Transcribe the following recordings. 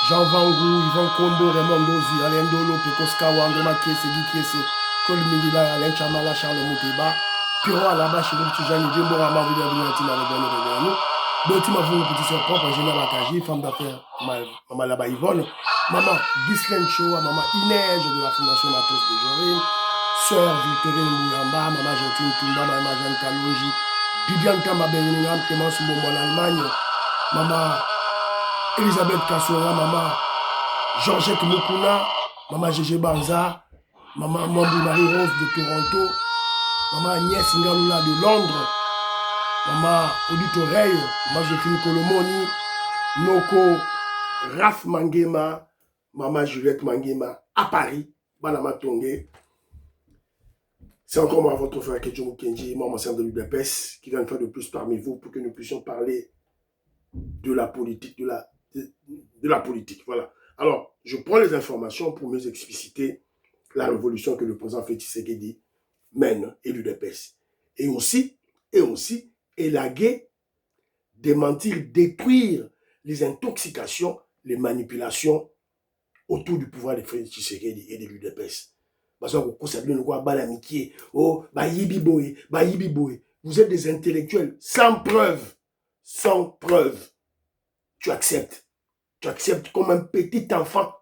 Jean Vangou, Yvan Kondo, Raymond Dozi, Alain Dolo, Pekoska, Wandema Kiese, Guy Kiese, Col Mingila, Alain Chamala, Charles Mouteba, Piro Alaba, Chirou Tijani, Jimbo Rama, Villa Vinatina, le Bénin, Boti Mavou, petit sœur propre, Ingénieur Bakaji, femme d'affaires, Maman Laba Yvonne, Maman Ghislaine Choa, Maman Inès de la Fondation Matos de Jorine, Sœur Victorine Mouyamba, Maman Gentine Toumba, Maman Jeanne Kalonji, Bibiane Kamba Birmingham, Clémence Mbombo en Allemagne, Maman Elisabeth Kassora, Maman Georgette Mokuna, Maman Gégé Banza, Maman Mambu Marie-Rose de Toronto, Maman Agnès Ngalula de Londres, Maman Odito Rey, Maman Joséphine Kolomoni, Noko Raph Mangema, Maman Juliette Mangema à Paris, Banama Tongé. C'est encore moi, votre frère Kedjoumou Kenji, moi, mon de l'UDPS, qui vient une fois de plus parmi vous pour que nous puissions parler de la politique, de la politique. Voilà. Alors, je prends les informations pour mieux expliciter la révolution que le président Félix Tshisekedi mène et l'UDPS. Et aussi élaguer, démentir, détruire les intoxications, les manipulations autour du pouvoir de Félix Tshisekedi et de l'UDPS. Parce que vous êtes des intellectuels sans preuve. Sans preuve. Tu acceptes. Tu acceptes comme un petit enfant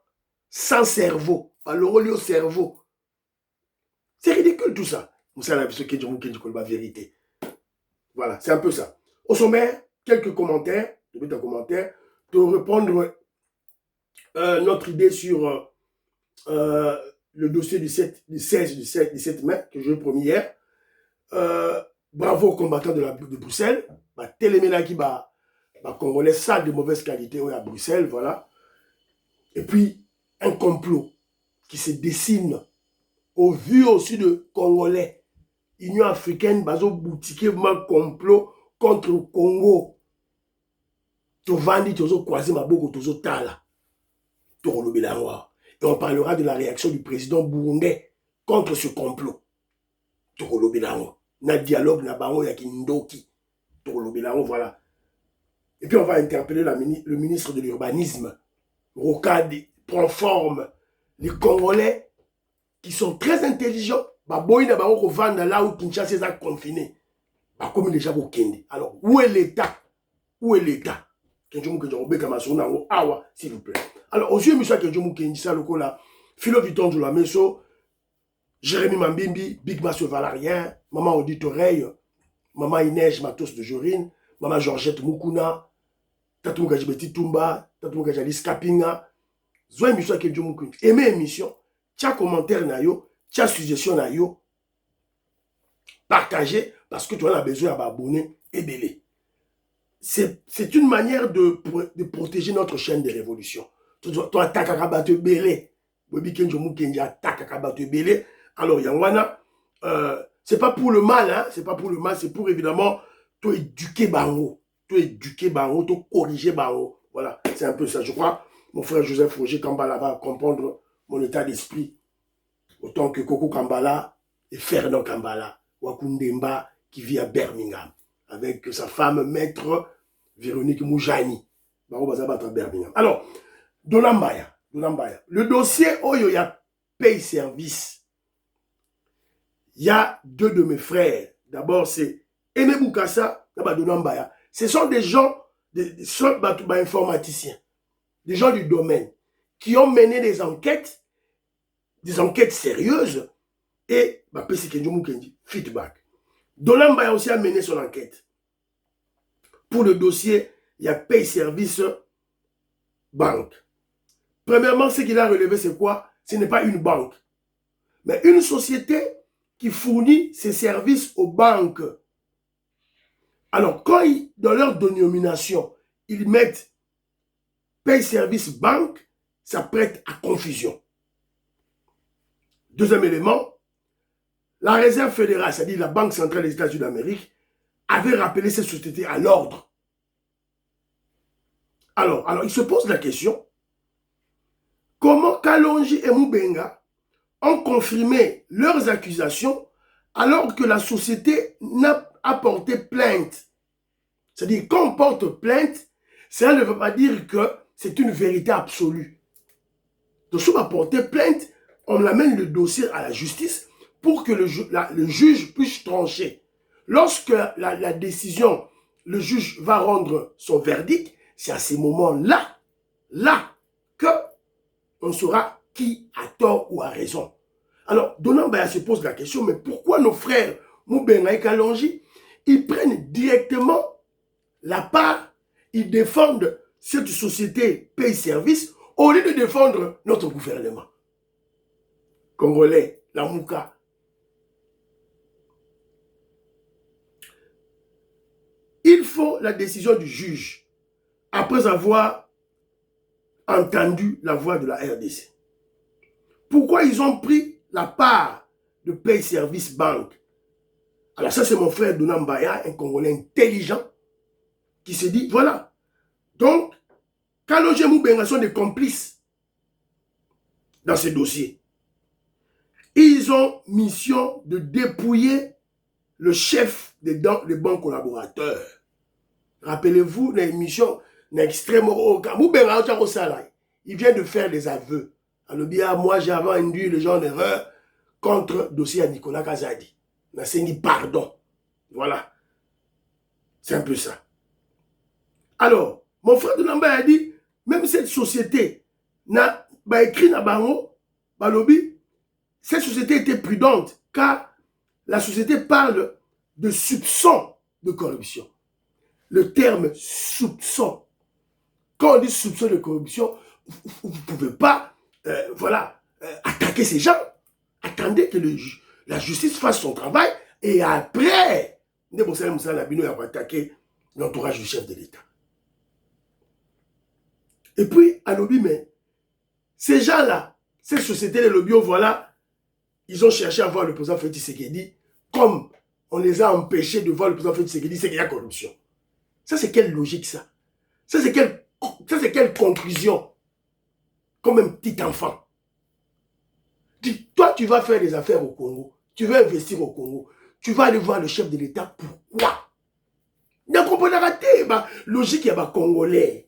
sans cerveau. Pas le relié au cerveau. C'est ridicule tout ça. Vérité. Voilà, c'est un peu ça. Au sommaire, quelques commentaires, de répondre notre idée sur le dossier du 17 mai, que je promis hier. Bravo aux combattants de Bruxelles. Téléména qui Congolais sale de mauvaise qualité à Bruxelles, voilà. Et puis, un complot qui se dessine au vu aussi de Congolais. Union africaine, bazo boutique, un complot contre le Congo. Tovandi, tozo croisé ma boko, tozo tala. Toro et on parlera de la réaction du président burundais contre ce complot. Toro Lobelango. Na dialogue, na bango ya kindoki. Toro Lobelango, voilà. Et puis on va interpeller le ministre de l'Urbanisme. Rocade prend forme. Les Congolais qui sont très intelligents. Baboy na bango vanda là où Kinshasa est confiné. Comme déjà au Kendi. Alors, où est l'État? Où est l'État? S'il vous plaît. Alors, aux yeux de M. Kedjoumou Kendi, ça, le là, Philo Viton de la Meso, Jérémy Mambimbi, Big Massio Valarien, Maman Odito Rey, Maman Inès Matos de Jorine, Maman Georgette Mukuna, Tatou Gajibeti Tumba, Tatou Gajalis Kapinga, Zoé M. Kedjoumou Kendi. Aimez l'émission, tia commentaire na yo, tia suggestion na yo, partagez, parce que tu as besoin d'abonner et d'aider. C'est une manière de protéger notre chaîne de révolution. Toi, attaque à Kabato Bélé. Alors, Yangwana, c'est pas pour le mal, hein, c'est pas pour le mal, c'est pour évidemment toi éduquer Bango. Toi éduquer Bango, toi corriger Bango. Voilà, c'est un peu ça. Je crois, mon frère Joseph Roger Kambala va comprendre mon état d'esprit. Autant que Koko Kambala et Fernand Kambala, Wakundemba, qui vit à Birmingham, avec sa femme maître Véronique Moujani. Alors, Donambaya. Le dossier Oyo ya paye service. Il y a deux de mes frères. D'abord, c'est Aimé Boukassa, Donambaya. Ce sont des gens, des informaticiens, des gens du domaine, qui ont mené des enquêtes sérieuses, et feedback. Donambaya aussi a mené son enquête. Pour le dossier, il y a paye service banque. Premièrement, ce qu'il a relevé, c'est quoi? Ce n'est pas une banque, mais une société qui fournit ses services aux banques. Alors, quand dans leur dénomination, ils mettent paye service banque, ça prête à confusion. Deuxième élément, la Réserve fédérale, c'est-à-dire la Banque centrale des États-Unis d'Amérique, avait rappelé cette société à l'ordre. Alors, il se pose la question, comment Kalonji et Moubenga ont confirmé leurs accusations alors que la société n'a porté plainte? C'est-à-dire, quand on porte plainte, ça ne veut pas dire que c'est une vérité absolue. Donc, si on va porter plainte, on amène le dossier à la justice pour que le juge puisse trancher. Lorsque la décision, le juge va rendre son verdict, c'est à ces moments-là, que on saura qui a tort ou a raison. Alors, Donald Baya se pose la question, mais pourquoi nos frères Moubenga et Kalonji, ils prennent directement la part, ils défendent cette société paye-service au lieu de défendre notre gouvernement congolais, la Mouka. Il faut la décision du juge après avoir entendu la voix de la RDC. Pourquoi ils ont pris la part de paye-service banque? Alors ça, c'est mon frère Donald Baya, un Congolais intelligent, qui se dit, voilà. Donc, Kalonji et Moubenga sont des complices dans ce dossier. Ils ont mission de dépouiller le chef des bons collaborateurs. Rappelez-vous l'émission d'extrême Moubenga, il vient de faire des aveux. Alors bien, moi j'avais induit les gens en erreur contre le dossier à Nicolas Kazadi. On a dit pardon. Voilà. C'est un peu ça. Alors, mon frère de Namba a dit, même cette société n'a pas écrit na bango, balobi, cette société était prudente car la société parle de soupçon de corruption. Le terme soupçon. Quand on dit soupçon de corruption, vous ne pouvez pas attaquer ces gens. Attendez que la justice fasse son travail et après, Nabino va attaquer l'entourage du chef de l'État. Et puis, à lobby, mais ces gens-là, ces sociétés, les lobbies, voilà, ils ont cherché à voir le président Félix Tshisekedi, comme on les a empêchés de voir le président Félix Tshisekedi, c'est qu'il y a corruption. Ça, c'est quelle logique, ça? Ça, c'est quelle conclusion? Comme un petit enfant. Dis, toi, tu vas faire des affaires au Congo, tu veux investir au Congo, tu vas aller voir le chef de l'État, pourquoi? Il y a pas raté, logique, il y a Congolais.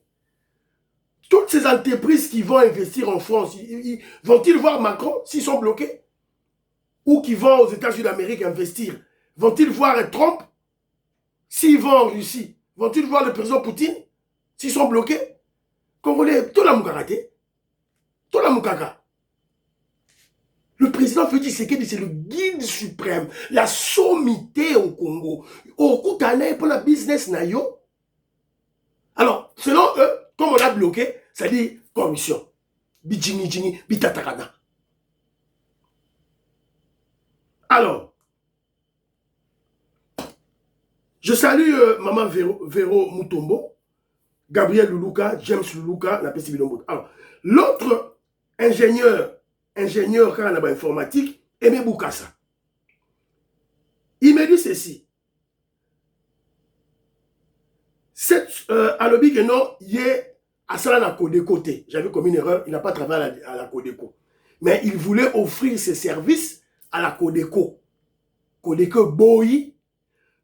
Toutes ces entreprises qui vont investir en France, vont-ils voir Macron s'ils sont bloqués? Ou qui vont aux États-Unis d'Amérique investir, vont-ils voir Trump? S'ils vont en Russie, vont-ils voir le président Poutine s'ils sont bloqués? Congolais, tout la moukaraté, tout la moukaka. Le président Félix Tshisekedi, c'est le guide suprême, la sommité au Congo. Au Koutane, pour la business nayo. Alors, selon eux, comme on l'a bloqué, ça dit corruption. Bijini, bitatakana. Alors, je salue Maman Véro Mutombo, Gabriel Luluka, James Luluka, la PC Bilombo. Alors, l'autre ingénieur quand on a informatique, Aimé Boukassa. Il me dit ceci. À l'objet que non, il est à ça la Codeco. J'avais commis une erreur, il n'a pas travaillé à la Codeco. Mais il voulait offrir ses services à la Codeco. Codeco Boyi,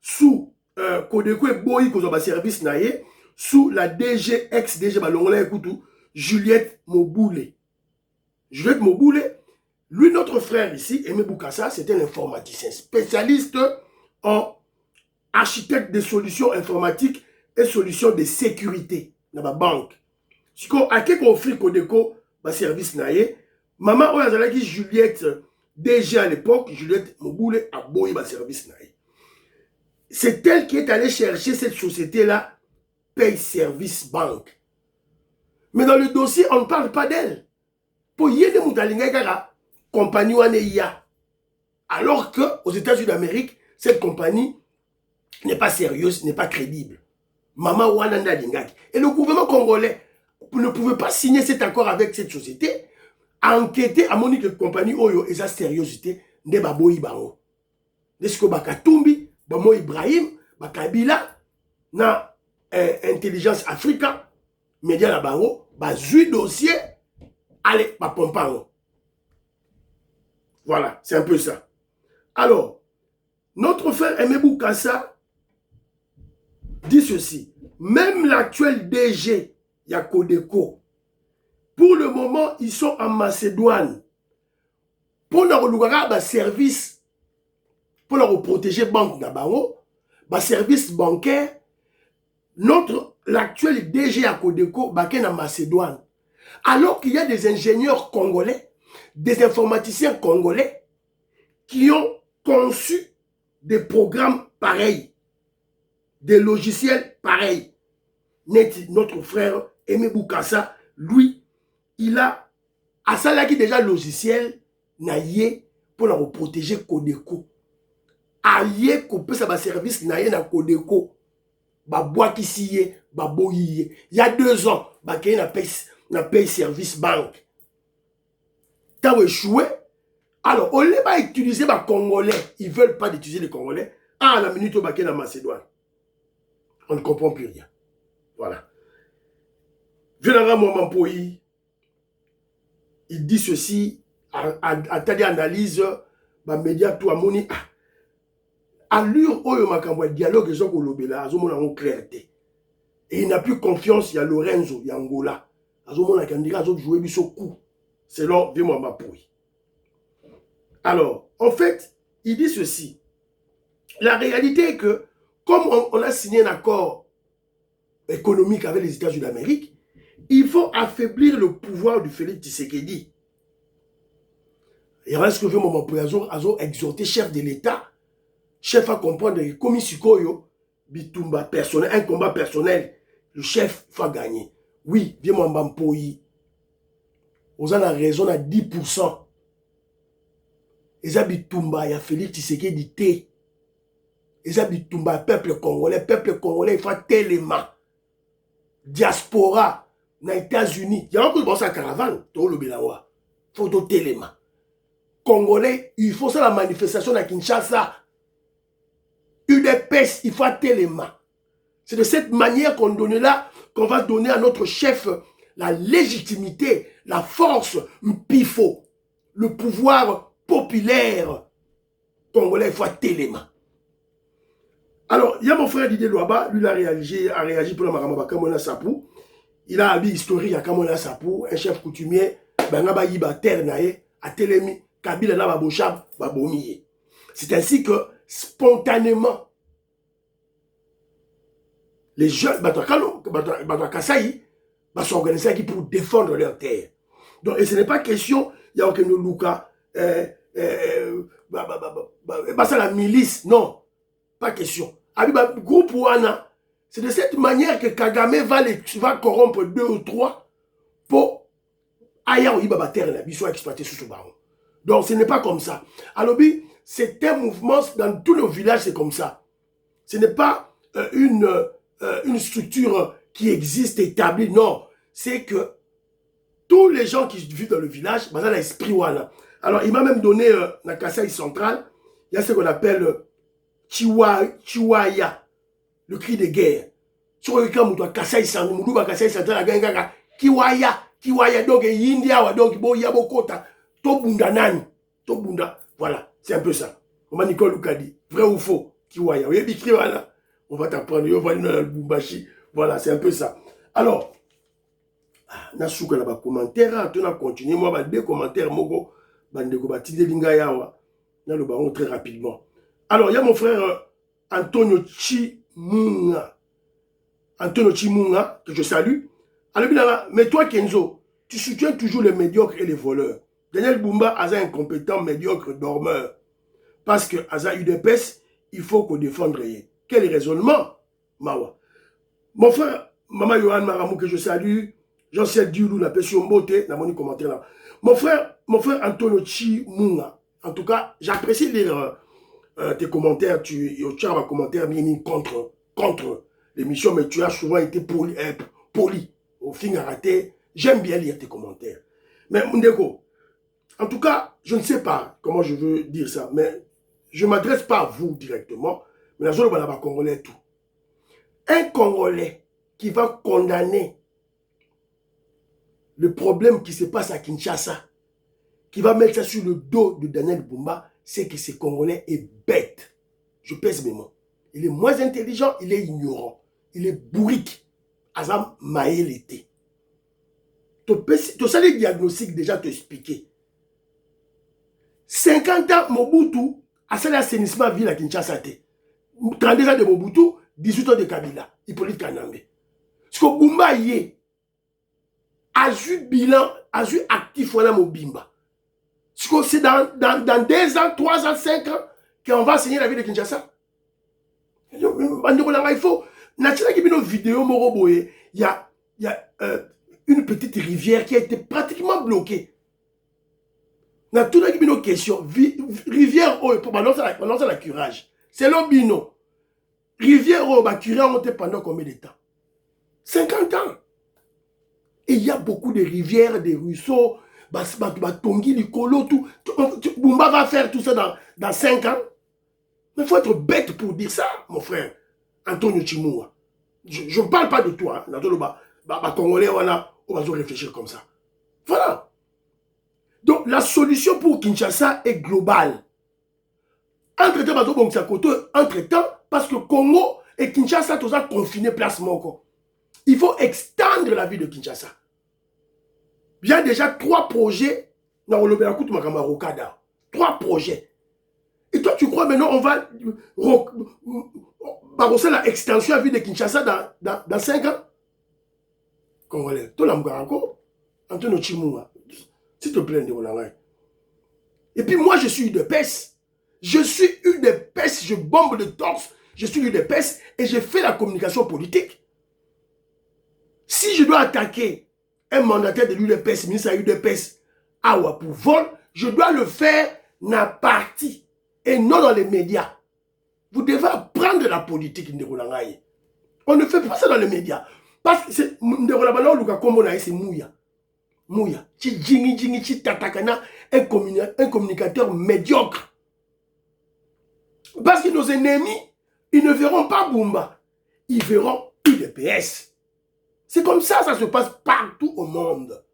sous Codeco et Boyi, qu'on a service naïe, sous la DG, ex-DG, Juliette Moboulé. Juliette Moboulé, lui, notre frère ici, Aimé Boukassa, c'était un informaticien, spécialiste en architecte de solutions informatiques et solutions de sécurité dans la banque. Si on a offert Codeco, le service naïe, maman, on a dit Juliette, DG à l'époque, Juliette Moboulé a boyé le service naïe. C'est elle qui est allée chercher cette société-là, Paye Service Banque. Mais dans le dossier, on ne parle pas d'elle. Pour y aller, compagnie Waneya. Alors qu'aux États-Unis d'Amérique, cette compagnie n'est pas sérieuse, n'est pas crédible. Maman Wananda Lingaki. Et le gouvernement congolais ne pouvait pas signer cet accord avec cette société, enquêter à monique compagnie Oyo et sa sérieuxité, ne baboyi bango. Desko Bakatumbi, Bamo Ibrahim, Bakabila, na Intelligence Africa, Média la bango, bazui dossier, allez, pompango. Voilà, c'est un peu ça. Alors, notre frère Aimé Boukassa dit ceci. Même l'actuel DG il y a Codeco. Pour le moment, ils sont en Macédoine. Pour leur service, pour leur protéger banque d'Abango, service bancaire, l'actuel DG à Codeco, est en Macédoine. Alors qu'il y a des ingénieurs congolais, des informaticiens congolais qui ont conçu des programmes pareils, des logiciels pareils. Notre frère Aimé Boukassa, lui, il a asalaki déjà logiciel naïe pour la protéger Codeco. Aïe couper ça service naïe na Codeco. Ba boîte ici, ba boyi. Il y a 2 ans, ba qui na paye service banque. T'as échoué. Alors, on les va utiliser les Congolais. Ils ne veulent pas utiliser les Congolais. Ah, la minute au baquet dans Macédoine. On ne comprend plus rien. Voilà. Vénéral Mwamampoyi, il dit ceci, à telle analyse, les médias, tout à moni. Allure, oyo makambo, dialogue, ils ont kolobela, ils ont clarté. Et il n'a plus confiance, il y a Lorenzo, il y a Angola. Ils ont joué biso coup. C'est là, viens Mwamampoyi. Alors, en fait, il dit ceci. La réalité est que, comme on a signé un accord économique avec les États-Unis d'Amérique, il faut affaiblir le pouvoir du Félix Tshisekedi. Il reste que je m'en exhorter chef de l'État, chef à comprendre que comme Sikoyo, Bitumba personnel, un combat personnel, le chef va gagner. Oui, bien mon Bampoyi, vous avez raison à 10%. Eza Bitumba, il y a Félix Tshisekedi té. Eza Bitumba, peuple congolais, il faut tellement. Diaspora, dans les États-Unis, il y a un peu de caravane, tout le Bélawa. Il faut d'autres éléments. Congolais, il faut ça la manifestation à Kinshasa. UDPS, il faut tellement. C'est de cette manière qu'on va donner à notre chef la légitimité, la force, le pifo, le pouvoir populaire. Congolais, il faut tellement. Alors, il y a mon frère Didier Louaba, lui il a réagi pour la Maramaba Kamona Sapou. Il a habillé historique à Kamona Sapou, un chef coutumier, Bangaba Yiba Terre Nae, à Telemi, Kabila na Babochab, Babomiye. C'est ainsi que, spontanément, les jeunes, Kasaï, va s'organiser pour défendre leur terre. Donc, et ce n'est pas question, il y a aucun Luka, ça la milice, non, pas question. Groupe Ouana, c'est de cette manière que Kagame va corrompre 2 ou 3 pour Aya ou Ibaba Terre, ils sont exploités sous ce baron. Donc ce n'est pas comme ça. Alors, c'est un mouvement, dans tous nos villages, c'est comme ça. Ce n'est pas une structure qui existe, établie, non. C'est que tous les gens qui vivent dans le village, ils ont l'esprit Ouana. Alors, il m'a même donné, dans la Kasaï centrale, il y a ce qu'on appelle Chiwaya, le cri de guerre. Sur le cas où Kasaï central, Kiwaya, donc India, donc Boya Bokota, Tobunda Nani, Tobunda, voilà, c'est un peu ça. Comment Nicole Luka dit, vrai ou faux, Kiwaya, on va t'apprendre, on va aller dans le Bumbashi, voilà, c'est un peu ça. Alors, Nasuka là-bas, commentaire, on a continué, moi, 2 commentaires, Mogo, Bandeko, Batide Lingayawa, dans le baron très rapidement. Alors, il y a mon frère Antonio Chimunga, que je salue. Alors, mais toi, Kenzo, tu soutiens toujours les médiocres et les voleurs. Daniel Bumba a un incompétent, médiocre, dormeur. Parce que, à UDPS, il faut qu'on défende. Quel raisonnement, Mawa? Mon frère, Maman Yohan Maramou, que je salue, Jean-Ciel Dioulou, la passion beauté, dans mon commentaire là. Mon frère Antonio Chimunga, en tout cas, j'apprécie lire tes commentaires, tu as un commentaire mis contre l'émission, mais tu as souvent été poli. Au fin raté, j'aime bien lire tes commentaires. Mais Mundeko, en tout cas, je ne sais pas comment je veux dire ça, mais je ne m'adresse pas à vous directement, mais la zone où on va Congolais tout. Un Congolais qui va condamner le problème qui se passe à Kinshasa, qui va mettre ça sur le dos de Daniel Bumba, c'est que ce Congolais est bête. Je pèse mes mots. Il est moins intelligent, il est ignorant. Il est bourrique. Azam Maël était. Tu as les diagnostics déjà te expliquer. 50 ans, Mobutu a fait l'assainissement ville à Kinshasa. 32 ans de Mobutu, 18 ans de Kabila, Hippolyte Kanambe. Parce que Bumba y a eu bilan, a eu actif voilà Mobimba. Parce que c'est dans 2 ans, 3 ans, 5 ans qu'on va assainir la ville de Kinshasa. Il faut. Naturellement, il y a une vidéo, il y a une petite rivière qui a été pratiquement bloquée. Dans tout le monde question, rivière pendant la curage. C'est l'obino. Rivière curage pendant combien de temps? 50 ans. Et il y a beaucoup de rivières, des ruisseaux, Tongi, Likolo, tout. Bumba va faire tout ça dans 5 ans. Mais il faut être bête pour dire ça, mon frère. Antonio Chimoua. Je ne parle pas de toi. Congolais, on va réfléchir comme ça. Voilà. Donc, la solution pour Kinshasa est globale. Entre-temps, parce que Congo et Kinshasa, tout ça confiné place Moko. Il faut extendre la vie de Kinshasa. Il y a déjà 3 projets dans le 3 projets. Et toi, tu crois maintenant on va la extension à la vie de Kinshasa dans 5 ans? Congolais, tout l'amgaranko, Antonio Chimoua, s'il te plaît, et puis moi, je suis UDPS. Je suis UDPS, je bombe de torse, je suis UDPS et je fais la communication politique. Si je dois attaquer un mandataire de l'UDPS, ministre à l'UDPS, pour vol, je dois le faire dans la partie et non dans les médias. Vous devez apprendre la politique. On ne fait pas ça dans les médias. Parce que c'est Mouya. Mouya. Un communicateur médiocre. Parce que nos ennemis, ils ne verront pas Bumba. Ils verront UDPS. C'est comme ça, ça se passe partout au monde.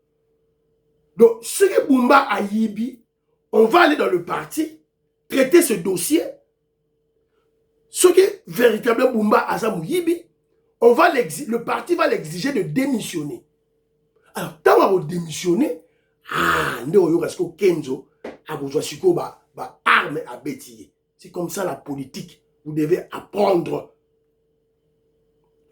Donc, ce que Bumba a yibi, on va aller dans le parti, traiter ce dossier. Ce que véritablement Bumba a yibi, le parti va l'exiger de démissionner. Alors, tant qu'on va démissionner, Kenzo a besoin de armes à bêtiller. C'est comme ça la politique. Vous devez apprendre.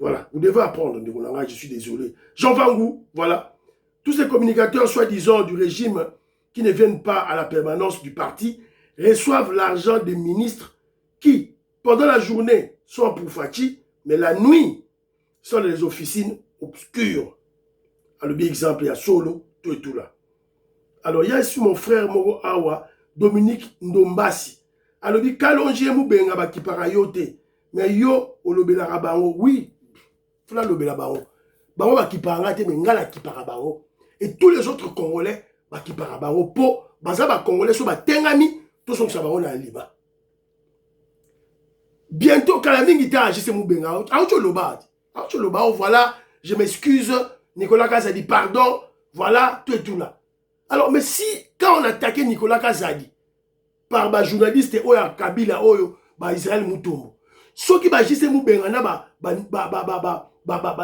Voilà, vous devez apprendre. Je suis désolé. Jean Vangou, voilà. Tous ces communicateurs, soi-disant du régime, qui ne viennent pas à la permanence du parti, reçoivent l'argent des ministres qui, pendant la journée, sont pour Fachi, mais la nuit, sont dans les officines obscures. Alors, bien exemple, il y a Solo, tout et tout là. Alors, il y a ici mon frère Moro Awa, Dominique Ndombasi. Alors, il dit, Kalonji Moubenga baki parayote. Mais yo, olobela rabango, oui, fla lobela bango. Bango baki parangate, mais ngala ki parabango. Et tous les autres Congolais, baki parabango, po, baza ba Congolais, so ba tengami, tout son sabango na liba. Bientôt, quand la mingi ta agissé Moubenga, voilà, je m'excuse, Nicolas Kazadi, pardon, voilà, tout et tout là. Alors, mais si, quand on attaquait Nicolas Kazadi, par les journalistes, Oya Kabila, Oyo, Israël Moutombo, ceux qui agissent Moubenga,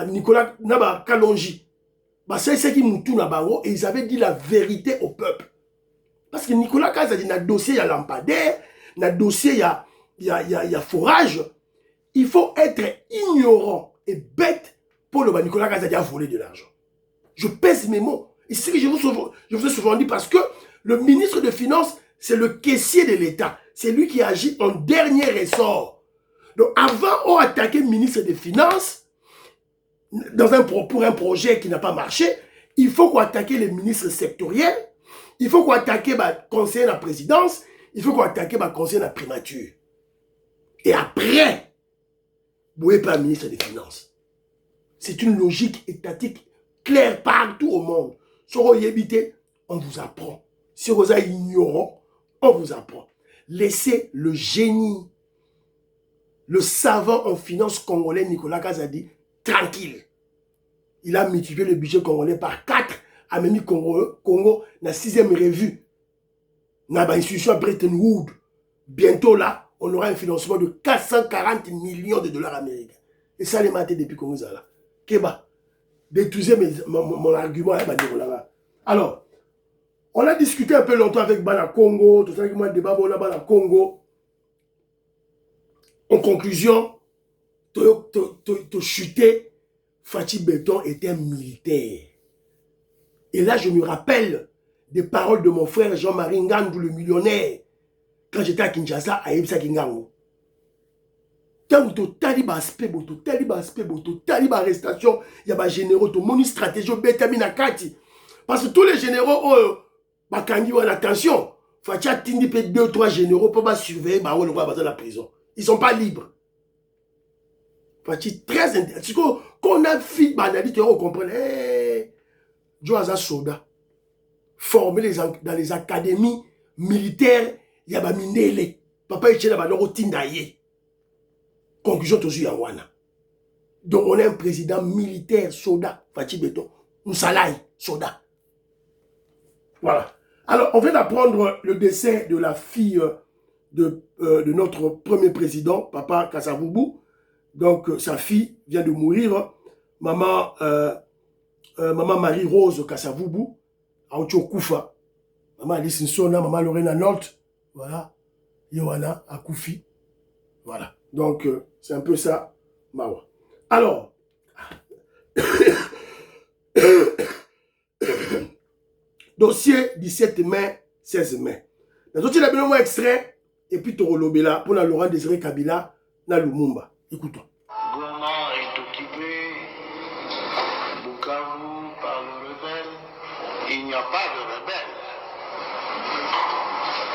Nicolas Kalonji, c'est ceux qui Moutou na bango, et ils avaient dit la vérité au peuple. Parce que Nicolas Kazadi, dans le dossier, il y a lampadaire, dans le dossier, il y a forage. Il faut être ignorant et bête pour le Nicolas Kazadi a volé de l'argent. Je pèse mes mots. Et c'est ce que je vous ai souvent dit parce que le ministre de Finances, c'est le caissier de l'État. C'est lui qui agit en dernier ressort. Donc avant d'attaquer le ministre des Finances, pour un projet qui n'a pas marché, il faut qu'on attaque les ministres sectoriels, il faut qu'on attaque le conseiller de la présidence, il faut qu'on attaque le conseiller de la primature. Et après, vous n'êtes pas ministre des Finances. C'est une logique étatique claire partout au monde. Si vous habitez, on vous apprend. Si vous êtes ignorant, on vous apprend. Laissez le génie, le savant en finance congolais Nicolas Kazadi tranquille. Il a multiplié le budget congolais par 4, a mis Congo dans la 6e revue. Dans l'institution Bretton Woods. Bientôt là, on aura un financement de 440 millions de dollars américains. Et ça, les matés depuis Congo là. Keba. détruisez mon argument. Alors, on a discuté un peu longtemps avec Bana Congo, tout ça, avec moi, débat, on a Bana Congo. En conclusion, te chuter, Fachi Béton était un militaire. Et là, je me rappelle des paroles de mon frère Jean-Marie Ngandou, le millionnaire, quand j'étais à Kinshasa, à Ebsa Kingango. Tant que tu as dit aspect, tu as dit arrestation, il y a des généraux, tu as une stratégie, parce que tous les généraux, ils ont attention. Fachi a tindi 2 ou 3 généraux pour surveiller la prison. Ils ne sont pas libres. Fachi très intéressant. Quand on a fait, tu vas comprendre. Joaza Soda, formé dans les académies militaires, il y a des minele. Papa est là, il conclusion, tu Yawana. Donc, on a un président militaire, Soda, Fachi Béton, Moussalai, Soda. Voilà. Alors, on vient d'apprendre le décès de la fille de notre premier président, Papa Kasavubu. Donc, sa fille vient de mourir. Maman Marie-Rose Kasavubu, à Koufa. Maman Alice Nsona, maman Lorena Nolte. Voilà. Yohana à Koufi. Voilà. Donc, c'est un peu ça, Mawa. Alors, dossier 17 mai, 16 mai. Le dossier de la extrait, et puis tu relobé là, pour la Laurent Désiré Kabila, dans Lumumba. Écoutons. Goma est occupé, Bukavu par le rebelle. Il n'y a pas de rebelle.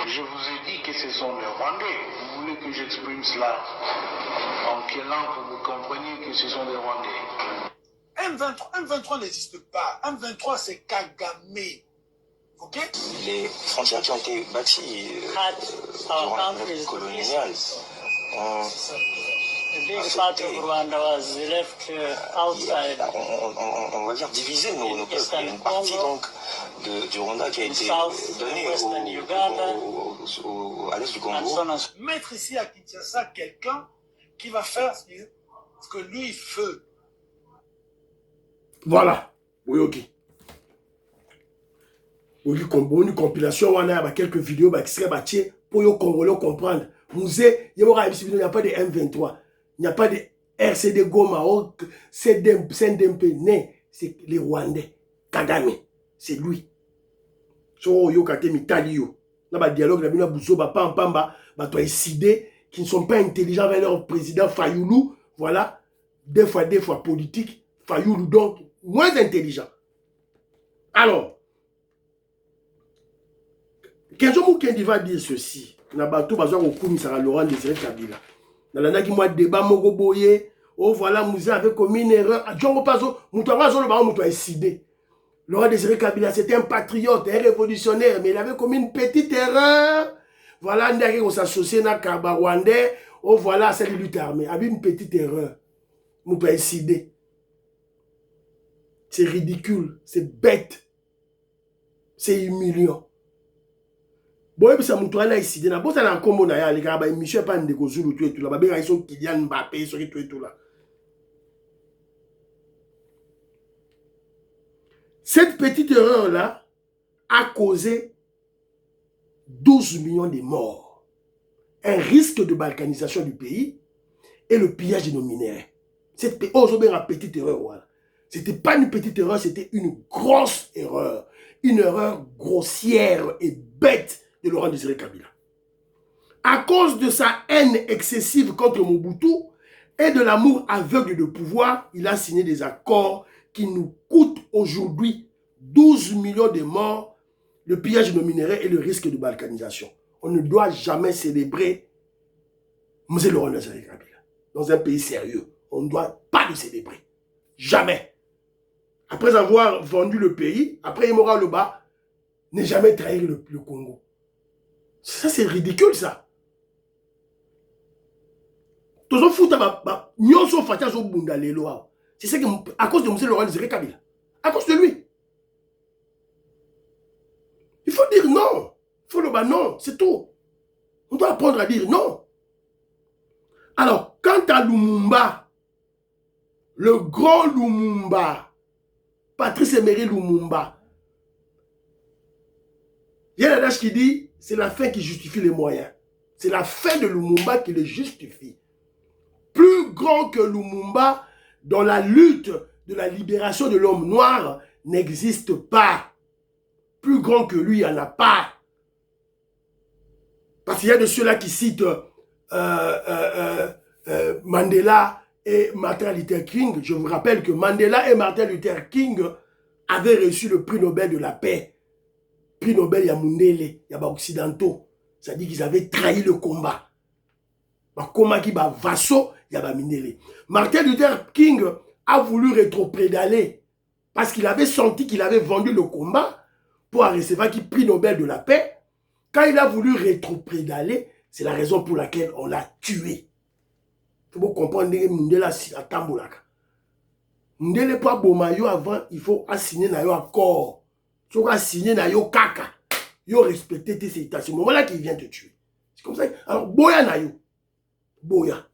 Je vous ai dit que ce sont les Rwandais. Vous voulez que j'exprime cela en quelle langue pour que vous compreniez que ce sont des Rwandais? M23 n'existe pas. M23, c'est Kagame. Ok? Les frontières qui ont été bâties durant l'époque coloniale ont on va dire diviser nos peuples. Il y a une partie donc du Rwanda qui a été donnée à l'est du Congo. Mettre ici à Kinshasa quelqu'un qui va faire ce que lui veut. Voilà. Oui, ok. Une compilation, on a quelques vidéos, extraits, pour les Congolais comprendre. Il n'y a pas de M23. Il n'y a pas de RCD Goma, CNDP. C'est les Rwandais. Kagame. C'est lui. So, yo kate mitali yo. Là, le dialogue, la bina bouzo, pamba, qui ne sont pas intelligents avec leur président Fayoulou. Voilà. Des fois politique. Fayoulou, donc, moins intelligent. Alors, Kenzo Mukendi va dire ceci. Nabato bazo okumi sara Laurent Désiré Kabila. Nalanda ki moi débat moko boye. Oh voilà, Moussa avait commis une erreur. Djongo pazo, Moutouanga zo le baron Moutou a décidé. Laurent Désiré Kabila, c'était un patriote, un révolutionnaire, mais il avait commis une petite erreur. Voilà, Ndaki on s'associe na Kaba Rwandais. Oh voilà, c'est les luttes armées. Avait une petite erreur. Moutou a décidé. C'est ridicule, c'est bête. C'est humiliant. Bon, et puis ça m'a ici. Na bosa na kombo na ya leka ba émission pas ndeko Zulu tout et tout là. Ba benga iso Kylian Mbappé sur tout et tout là. Cette petite erreur là a causé 12 millions de morts, un risque de balkanisation du pays et le pillage de nos minéraux. Cette petite erreur voilà. C'était pas une petite erreur, c'était une grosse erreur, une erreur grossière et bête de Laurent Désiré Kabila. À cause de sa haine excessive contre Mobutu et de l'amour aveugle de pouvoir, il a signé des accords qui nous coûtent aujourd'hui 12 millions de morts, le pillage de nos minéraux et le risque de balkanisation. On ne doit jamais célébrer M. Laurent Désiré Kabila. Dans un pays sérieux, on ne doit pas le célébrer. Jamais. Après avoir vendu le pays, après Imora Loba, ne jamais trahir le Congo. Ça, c'est ridicule, ça. C'est ça que, à cause de M. Laurent Désiré Kabila. À cause de lui. Il faut dire non. Il faut le bas non, c'est tout. On doit apprendre à dire non. Alors, quant à Lumumba, le grand Lumumba, Patrice Emery Lumumba. Il y a un adage qui dit, c'est la fin qui justifie les moyens. C'est la fin de Lumumba qui le justifie. Plus grand que Lumumba, dans la lutte de la libération de l'homme noir, n'existe pas. Plus grand que lui, il n'y en a pas. Parce qu'il y a de ceux-là qui citent Mandela et Martin Luther King. Je vous rappelle que Mandela et Martin Luther King avaient reçu le prix Nobel de la paix. Prix Nobel, il y a Mundele, il y a Occidentaux. C'est-à-dire qu'ils avaient trahi le combat. Comment qui va vasso, il y a Mundele. Martin Luther King a voulu rétropédaler parce qu'il avait senti qu'il avait vendu le combat pour recevoir qui prix Nobel de la paix. Quand il a voulu rétropédaler, c'est la raison pour laquelle on l'a tué. Il faut comprendre que Mundela a tamboulaka. Mundele pour Bomayo avant, il faut assigner un accord. Il faut assigner un kaka. Il faut respecter tes états. C'est ce moment-là qu'il vient te tuer. C'est comme ça. Alors, Boya Nayo. Boya.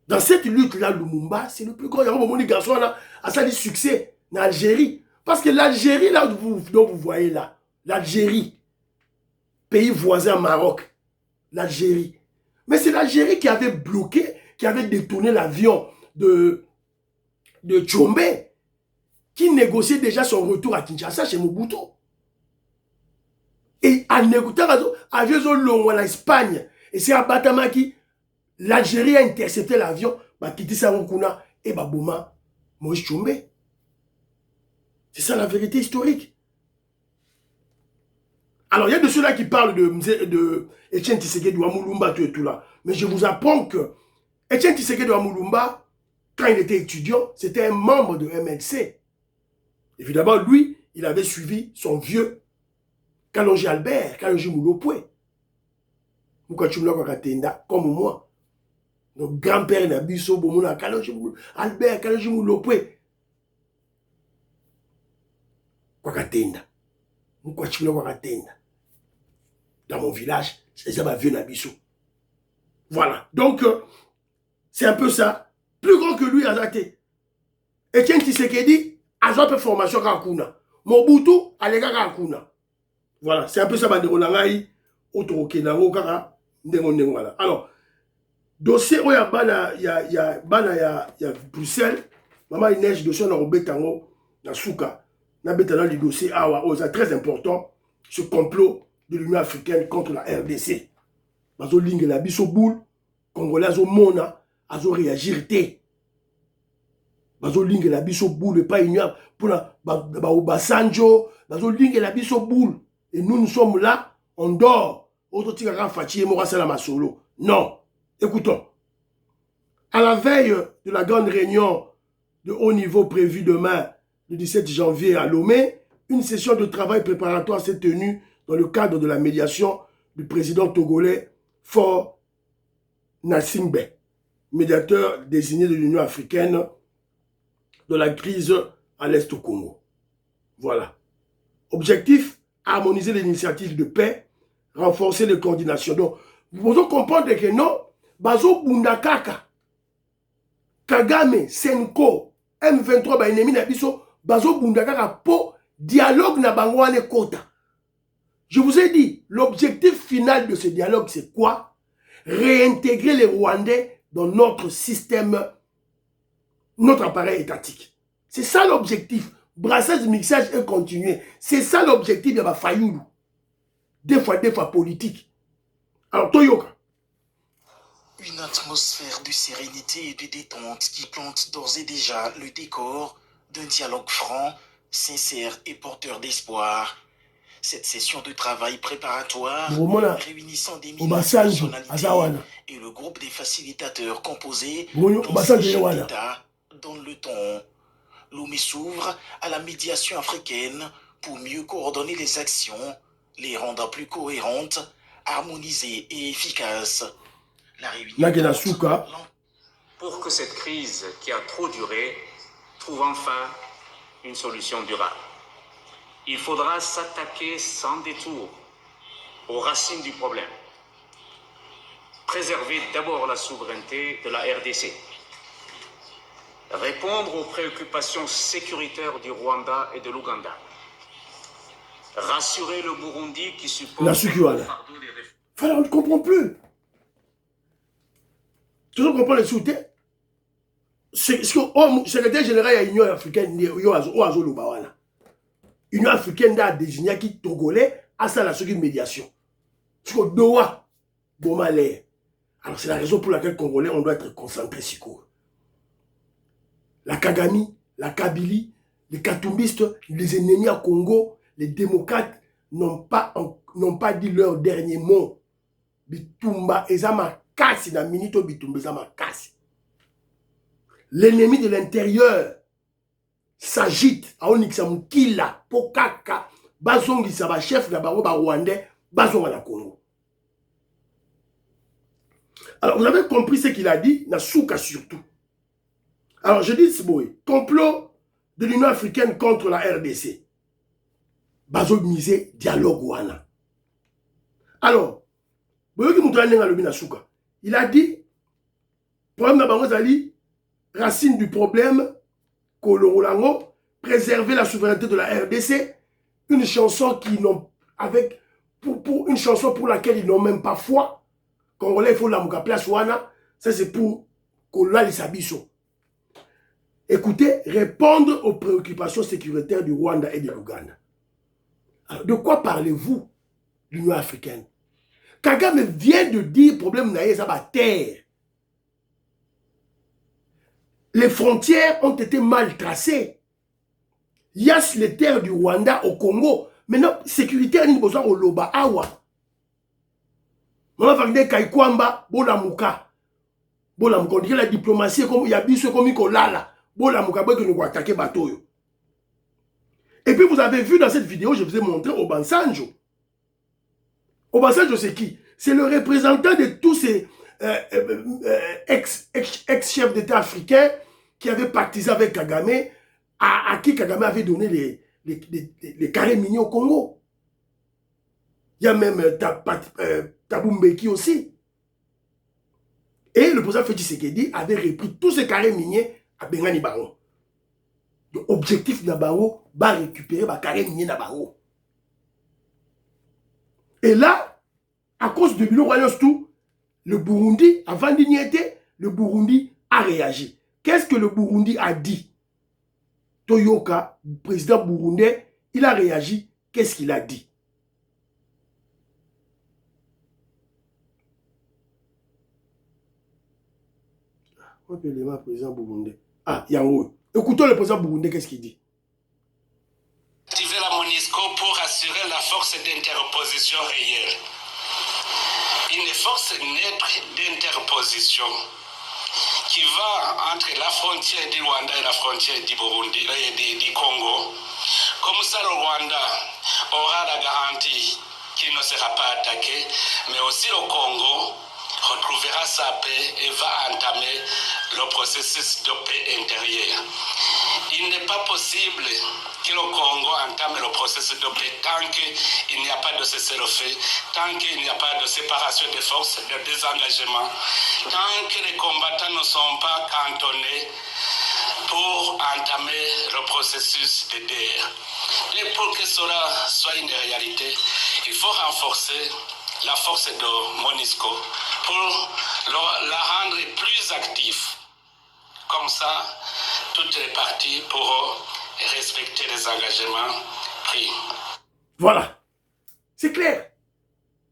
Dans cette lutte-là, Lumumba, c'est le plus grand. Il y a un moment où les garçons là, a ça du succès en Algérie. Parce que l'Algérie, là, dont vous voyez là, l'Algérie, pays voisin Maroc, l'Algérie. Mais c'est l'Algérie qui avait bloqué, qui avait détourné l'avion de Tchombe, qui négociait déjà son retour à Kinshasa chez Mobutu. Et en négociant l'avion long en Espagne, et c'est à Batamaki, l'Algérie a intercepté l'avion, Kiti Sarokuna et Baboma, Moïse Tchombe. C'est ça la vérité historique. Alors, il y a de ceux-là qui parlent de Etienne Tshisekedi de Amulumba, tout là. Mais je vous apprends que Etienne Tshisekedi de Amulumba, quand il était étudiant, c'était un membre de MLC. Évidemment, lui, il avait suivi son vieux Kalonji Albert, Kalonji Moulopoué. Comme moi. Donc, grand-père Nabiso, Bomouna, Kalonji Albert, Kalonji Moulopoué. Kwakatenda. Dans mon village, c'est ça ma vieux Nabiso. Voilà. Donc, c'est un peu ça. Plus grand que lui, Azate. Etienne Tshisekedi, a fait formation Kakuna. Mobutu, Alega Kakuna. Voilà. C'est un peu ça, Banderonangaï, Otorokenango, Kaka, Ndengo, voilà. Alors, dossier, il y a Bruxelles, Maman Inès, dossier, on a Robetango, na Souka. On a Betana du dossier Awa, c'est très important, ce complot de l'Union africaine contre la RDC. Bazo lingue la biso boule, Congolais azo mona, azo réagir té. Bazo lingue la biso boule, pas union pour la Basanjo, bazo lingue la biso boule. Et nous sommes là, on dort. Autre tigara fatigué, mora salama solo. Non. Écoutons. À la veille de la grande réunion de haut niveau prévue demain, le 17 janvier à Lomé, une session de travail préparatoire s'est tenue dans le cadre de la médiation du président togolais Faure Gnassingbé, médiateur désigné de l'Union africaine de la crise à l'Est du Congo. Voilà. Objectif, harmoniser les initiatives de paix, renforcer les coordinations. Donc, vous pouvez comprendre que non, Bazo Bundakaka, Kagame, Senko, M23, ba ennemi na biso, Bazo Bundakaka, po dialogue na bangwane kota. Je vous ai dit, l'objectif final de ce dialogue, c'est quoi? Réintégrer les Rwandais dans notre système, notre appareil étatique. C'est ça l'objectif. Brassage, mixage et continuer. C'est ça l'objectif de la Fayoulou. Des fois politique. Alors, Toyoka. Une atmosphère de sérénité et de détente qui plante d'ores et déjà le décor d'un dialogue franc, sincère et porteur d'espoir. Cette session de travail préparatoire réunissant des milliers de personnalités et le groupe des facilitateurs composés d'État donne le ton. Lomé s'ouvre à la médiation africaine pour mieux coordonner les actions, les rendre plus cohérentes, harmonisées et efficaces. La réunion pour que cette crise qui a trop duré trouve enfin une solution durable. Il faudra s'attaquer sans détour aux racines du problème. Préserver d'abord la souveraineté de la RDC. répondre aux préoccupations sécuritaires du Rwanda et de l'Ouganda, rassurer le Burundi qui supporte la Sukuala. Voilà, on ne comprend plus. Tu comprends le soutien? C'est ce que le secrétaire général de l'Union africaine, l'Union africaine a désigné qui Togolais à ça la seconde médiation. Ce que Doha, Bomalé. Alors c'est la raison pour laquelle Congolais, on doit être concentré sur quoi. La Kagami, la Kabylie, les Katumbistes, les ennemis à Congo, les démocrates n'ont pas dit leur dernier mot. Bitumba ezama kasi na minito bitumba ezama kasi. L'ennemi de l'intérieur s'agite à Onyxa Mukila, Pokaka, Bazongi Saba, chef de Baro Rwandais, Bazonga na Congo. Alors vous avez compris ce qu'il a dit, na Souka surtout. Alors je dis, complot de l'Union africaine contre la RDC. Bazongi dialogue wana. Alors, il a dit, problème de Bangozali, racine du problème, Kolorolango, préserver la souveraineté de la RDC, une chanson qui n'ont avec une chanson pour laquelle ils n'ont même pas foi. Congolais, il faut la mouka place wana, ça c'est pour Kola Lissabiso. Écoutez, répondre aux préoccupations sécuritaires du Rwanda et de l'Ouganda. De quoi parlez-vous, l'Union africaine? Kagame vient de dire problème naïe ça va terre. Les frontières ont été mal tracées. Il y a les terres du Rwanda au Congo. Maintenant, sécurité, il y a besoin au Loba Awa. On va Kaikwamba, Bolamuka. Bolamuka, on dirait la diplomatie, comme il y a bis comme Nikolala. Bolamuka, qui nous attaquer bateau. Et puis vous avez vu dans cette vidéo, je vous ai montré Obansanjo. Obansanjo, c'est qui? C'est le représentant de tous ces ex-chefs d'État africains qui avaient pactisé avec Kagame, à qui Kagame avait donné les carrés miniers au Congo. Il y a même Tabumbeki aussi. Et le président Félix Tshisekedi avait repris tous ces carrés miniers à Bengani Bango. L'objectif de Bango, va récupérer les carrés miniers de Bango. Et là, à cause de Bilo tout, le Burundi, avant d'y être, le Burundi a réagi. Qu'est-ce que le Burundi a dit? Toyoka, président burundais, il a réagi. Qu'est-ce qu'il a dit? On peut le président burundais. Ah, Yango. Écoutons le président burundais, qu'est-ce qu'il dit? Activer la MONUSCO pour assurer la force d'interposition réelle. Une force neutre d'interposition qui va entre la frontière du Rwanda et la frontière du Burundi et du Congo. Comme ça, le Rwanda aura la garantie qu'il ne sera pas attaqué, mais aussi le Congo retrouvera sa paix et va entamer le processus de paix intérieure. Il n'est pas possible que le Congo entame le processus de paix tant qu'il n'y a pas de cessez-le-feu, tant qu'il n'y a pas de séparation des forces, de désengagement, tant que les combattants ne sont pas cantonnés pour entamer le processus de guerre. Et pour que cela soit une réalité, il faut renforcer la force de MONUSCO pour la rendre plus active. Comme ça, toutes les parties pourront respecter les engagements pris. Voilà. C'est clair.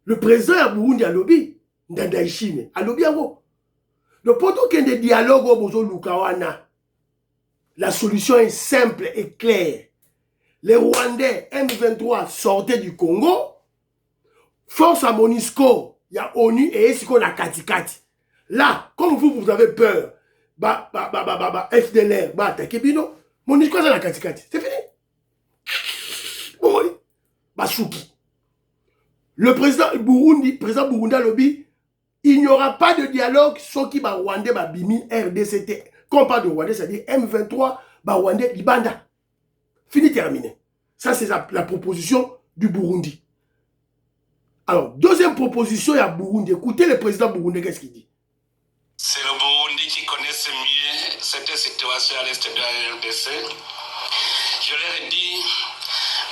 Le président Burundi a lobby. Ndadaishime. A lobby à vous. Le poto qu'il y ait des dialogues au Bozo Lukawana. La solution est simple et claire. Les Rwandais M23 sortaient du Congo. Force à MONUSCO. Il y a ONU et Esiko na Katikati. Là, comme vous avez peur, FDLR, attaquer Bino, MONUSCO c'est la Katikati. C'est fini. Oui. Basuki. Le président Burundi a lobby, il n'y aura pas de dialogue sans qui Rwandais bimi RDCT. Quand on parle de Rwandais, c'est-à-dire M23, Rwandais, Libanda. Fini, terminé. Ça, c'est la proposition du Burundi. Alors, deuxième proposition, il y a Burundi. Écoutez le président burundais, qu'est-ce qu'il dit? C'est le Burundi qui connaît mieux cette situation à l'est de la RDC. Je leur ai dit,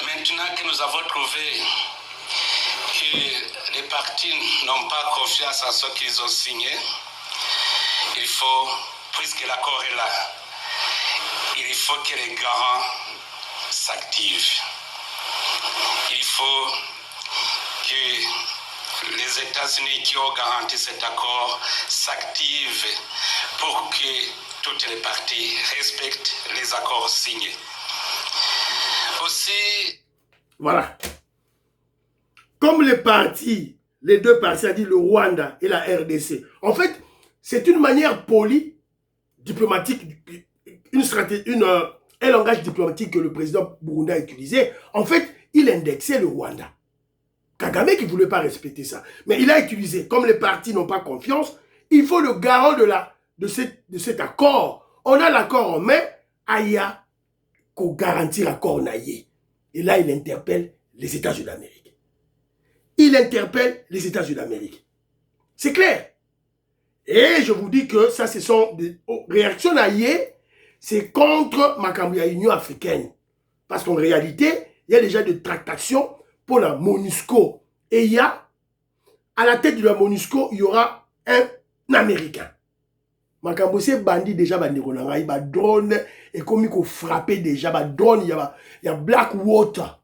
maintenant que nous avons trouvé que les partis n'ont pas confiance en ce qu'ils ont signé, il faut, puisque l'accord est là, il faut que les garants s'activent. Il faut que les États-Unis qui ont garanti cet accord s'activent pour que toutes les parties respectent les accords signés. Aussi... Voilà. Comme les partis, les deux partis, c'est-à-dire le Rwanda et la RDC, en fait, c'est une manière polie, diplomatique, un langage diplomatique que le président burundais a utilisé. En fait, il indexait le Rwanda. Kagame qui ne voulait pas respecter ça. Mais il a utilisé, comme les partis n'ont pas confiance, il faut le garant de cet accord. On a l'accord en main, Aya, qu'on garantit l'accord naïe. Et là, il interpelle les États-Unis d'Amérique. Il interpelle les États-Unis d'Amérique. C'est clair. Et je vous dis que ça, ce sont des réactions naïes, c'est contre Makambouya Union africaine. Parce qu'en réalité, il y a déjà des tractations pour la MONUSCO. Et il y a, à la tête de la MONUSCO, il y aura un Américain. Makambouya, c'est bandit déjà, il y a drone, et comme il faut frapper déjà, drone, il y a Blackwater.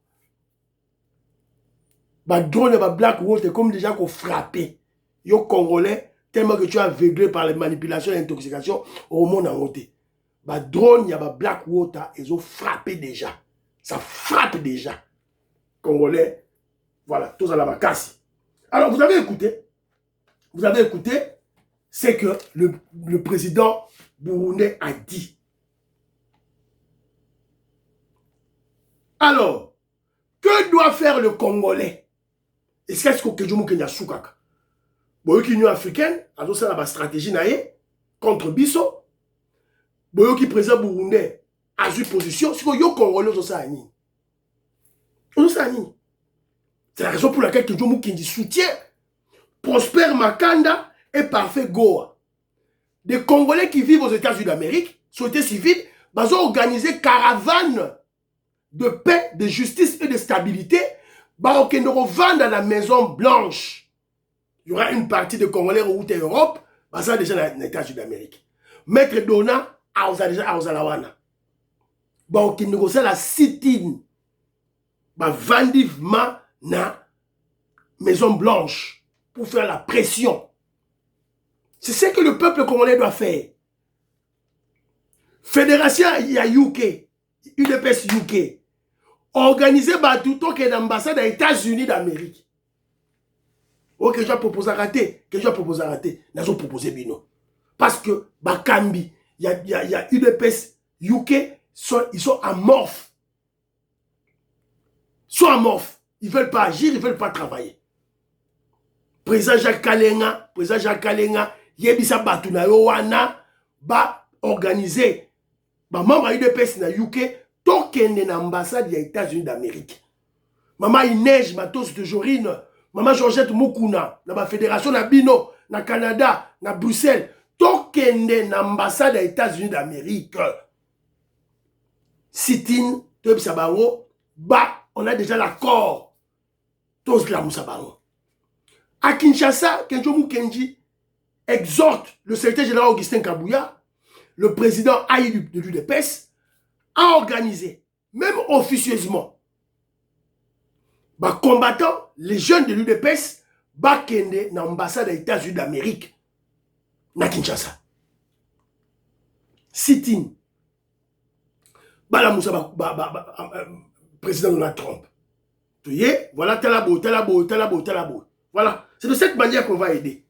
Drone, il y a Blackwater, comme déjà qu'on frapper. Il y a Congolais, tellement que tu es aveuglé par les manipulations et l'intoxication au monde en côté. Drone, il y a Blackwater, ils ont frappé déjà. Ça frappe déjà. Congolais, voilà, tous à la casse. Alors, vous avez écouté, c'est que le président burundais a dit. Alors, que doit faire le Congolais? Est-ce que Kejomo Kenya Soukaka? Boyoki Union africaine, a ça la stratégie naïe contre Bisso. Boyoki président burundais a eu position. Si vous avez Congolais, vous avez c'est la raison pour laquelle Kejomo Kenya soutient Prosper Makanda et Parfait Goa. Des Congolais qui vivent aux États-Unis d'Amérique, société civile, ils ont organisé caravane de paix, de justice et de stabilité. Ils vont vendre à la Maison Blanche. Il y aura une partie de Congolais au Europe, ça déjà dans les États-Unis d'Amérique. Maître Dona, déjà à Ozalawana. Bon, qui négocie la sit-in. Vendivement na Maison Blanche pour faire la pression. C'est ce que le peuple congolais doit faire. Fédération, il y a UK, UDPS UK, organisé par tout le que l'ambassade des États-Unis d'Amérique. Ok, je propose à rater. Nous avons proposé Bino. Parce que, Bakambi, il y a UDPS UK, ils sont amorphes. Ils ne veulent pas agir, ils ne veulent pas travailler. Président Jacques Kalenga, Yebisa Batuna Yowana, organisé, membre UDPS na UK, tokende na ambassade des États-Unis d'Amérique. Maman Inej Matos de Jorine, Maman Georgette Mukuna, na fédération na Bino, na Canada, na Bruxelles, tokende na ambassade des États-Unis d'Amérique. Sit-in, on a déjà l'accord. Tous la Moussabaron. À Kinshasa, Kenjomu Kenji exhorte le secrétaire général Augustin Kabouya, le président Aïe de l'UDPS, à organiser, même officieusement, combattant les jeunes de l'UDPS, Bakende dans l'ambassade des États-Unis d'Amérique, na Kinshasa. Sit-in. Président Donald Trump. Voilà, talabo. Voilà, c'est de cette manière qu'on va aider.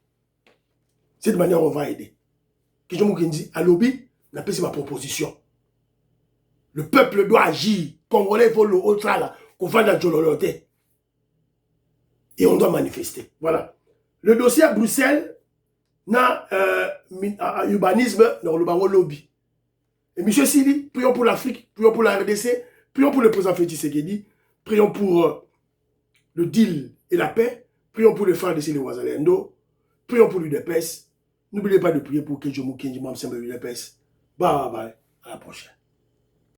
Kijomo Kendi, à lobby, on appelle ma proposition. Le peuple doit agir. Congolais, il faut le haut là, qu'on va dans Djololoté. Et on doit manifester. Voilà. Le dossier à Bruxelles, na urbanisme, dans le baron lobby. Et M. Sili, prions pour l'Afrique, prions pour la RDC, prions pour le président Félix Tshisekedi, prions pour le deal et la paix, prions pour les frères de Sili Ouazalendo, prions pour l'UDPS. N'oubliez pas de prier pour Kejomo Kenji, Mamsembe l'UDPS. Bye bye. À la prochaine.